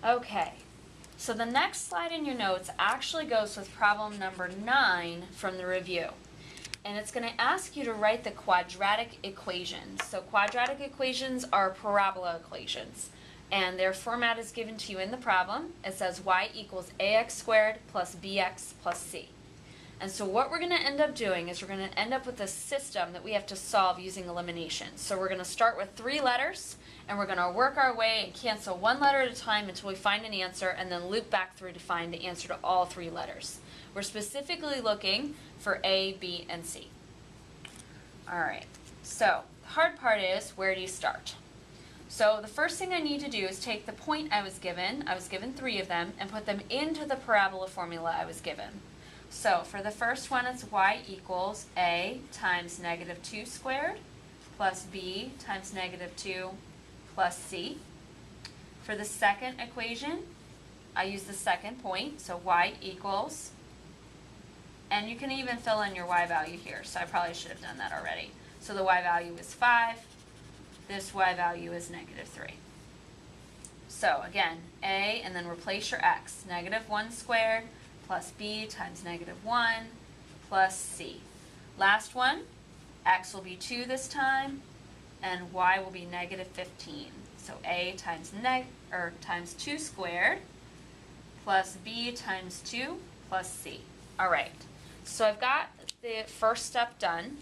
Okay, so the next slide in your notes actually goes with problem number 9 from the review. And it's going to ask you to write the quadratic equations. So quadratic equations are parabola equations. And their format is given to you in the problem. It says y equals ax squared plus bx plus c. And so what we're going to end up doing is we're going to end up with a system that we have to solve using elimination. So we're going to start with 3 letters, and we're going to work our way and cancel 1 letter at a time until we find an answer, and then loop back through to find the answer to all 3 letters. We're specifically looking for A, B, and C. All right, so the hard part is, where do you start? So the first thing I need to do is take the point I was given 3 of them, and put them into the parabola formula I was given. So for the first one, it's y equals a times negative 2 squared plus b times negative 2 plus c. For the second equation, I use the second point, so y equals, and you can even fill in your y value here, so I probably should have done that already. So the y value is 5, this y value is negative 3. So again, a, and then replace your x, negative 1 squared plus b times negative 1 plus c. Last one, x will be 2 this time, and y will be negative 15. So a times times 2 squared plus b times 2 plus c. All right, so I've got the first step done.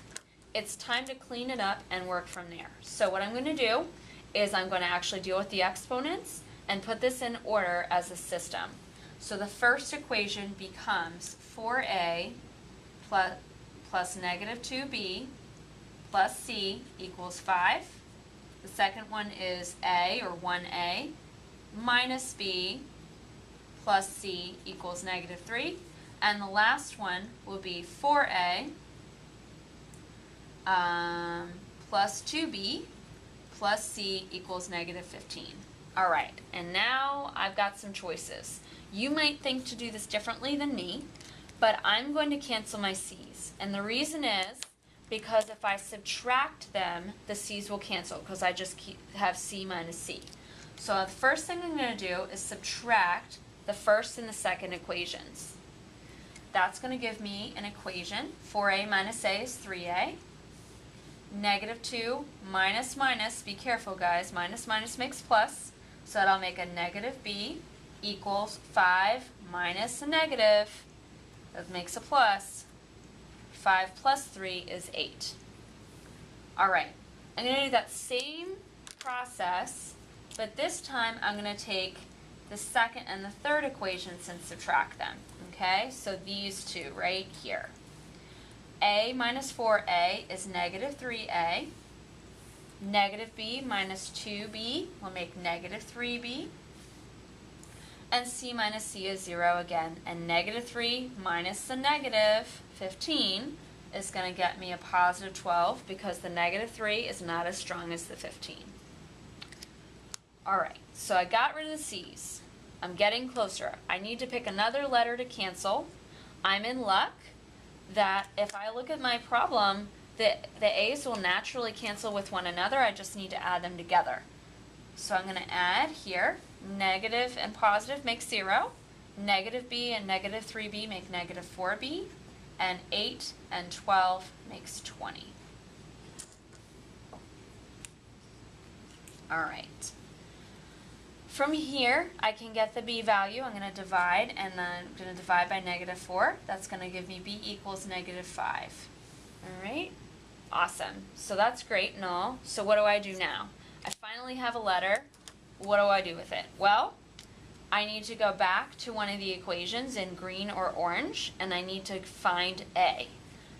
It's time to clean it up and work from there. So what I'm going to do is I'm going to actually deal with the exponents and put this in order as a system. So the first equation becomes 4a plus negative 2b plus c equals 5. The second one is a, or 1a, minus b plus c equals negative 3. And the last one will be 4a plus 2b plus c equals negative 15. All right, and now I've got some choices. You might think to do this differently than me, but I'm going to cancel my c's. And the reason is because if I subtract them, the c's will cancel because I just have c minus c. So the first thing I'm going to do is subtract the first and the second equations. That's going to give me an equation. 4a minus a is 3a. Negative 2 minus minus, be careful guys, minus minus makes plus. So that'll make a negative b equals 5 minus a negative, that makes a plus. 5 plus 3 is 8. All right, I'm going to do that same process, but this time I'm going to take the second and the third equations and subtract them. Okay, so these two right here. A minus 4a is negative 3a. Negative b minus 2b will make negative 3b. And c minus c is 0 again. And negative 3 minus the negative 15 is going to get me a positive 12 because the negative 3 is not as strong as the 15. Alright, so I got rid of the c's. I'm getting closer. I need to pick another letter to cancel. I'm in luck that if I look at my problem, the a's will naturally cancel with one another. I just need to add them together. So I'm going to add here, negative and positive make 0, negative b and negative 3b make negative 4b, and 8 and 12 makes 20. All right. From here, I can get the b value. I'm going to divide, and then I'm going to divide by negative 4. That's going to give me b equals negative 5. All right? Awesome. So that's great and all. So what do I do now? I finally have a letter. What do I do with it? Well, I need to go back to one of the equations in green or orange, and I need to find a.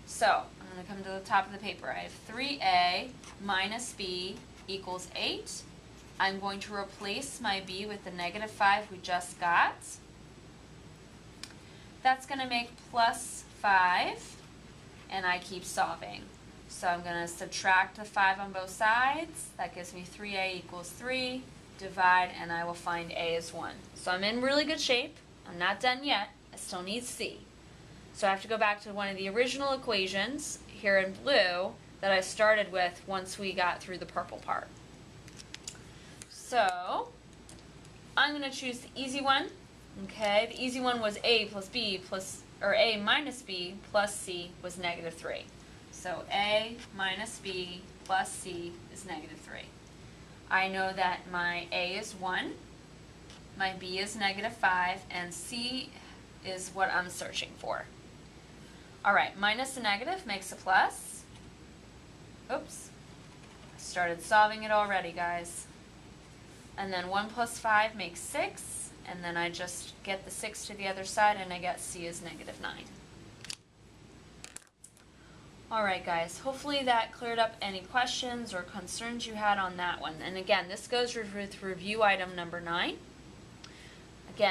So I'm going to come to the top of the paper. I have 3a minus b equals 8. I'm going to replace my b with the negative 5 we just got. That's going to make plus 5, and I keep solving. So I'm going to subtract the 5 on both sides. That gives me 3a equals 3. Divide, and I will find a is 1. So I'm in really good shape. I'm not done yet. I still need c. So I have to go back to one of the original equations here in blue that I started with once we got through the purple part. So I'm going to choose the easy one. Okay, the easy one was a plus b plus, or a minus b plus c was negative 3. So a minus b plus c is negative 3. I know that my a is 1, my b is negative 5, and c is what I'm searching for. All right, minus a negative makes a plus. Oops, I started solving it already, guys. And then 1 plus 5 makes 6, and then I just get the 6 to the other side, and I get c is negative 9. All right, guys, hopefully that cleared up any questions or concerns you had on that one. And again, this goes with review item number 9.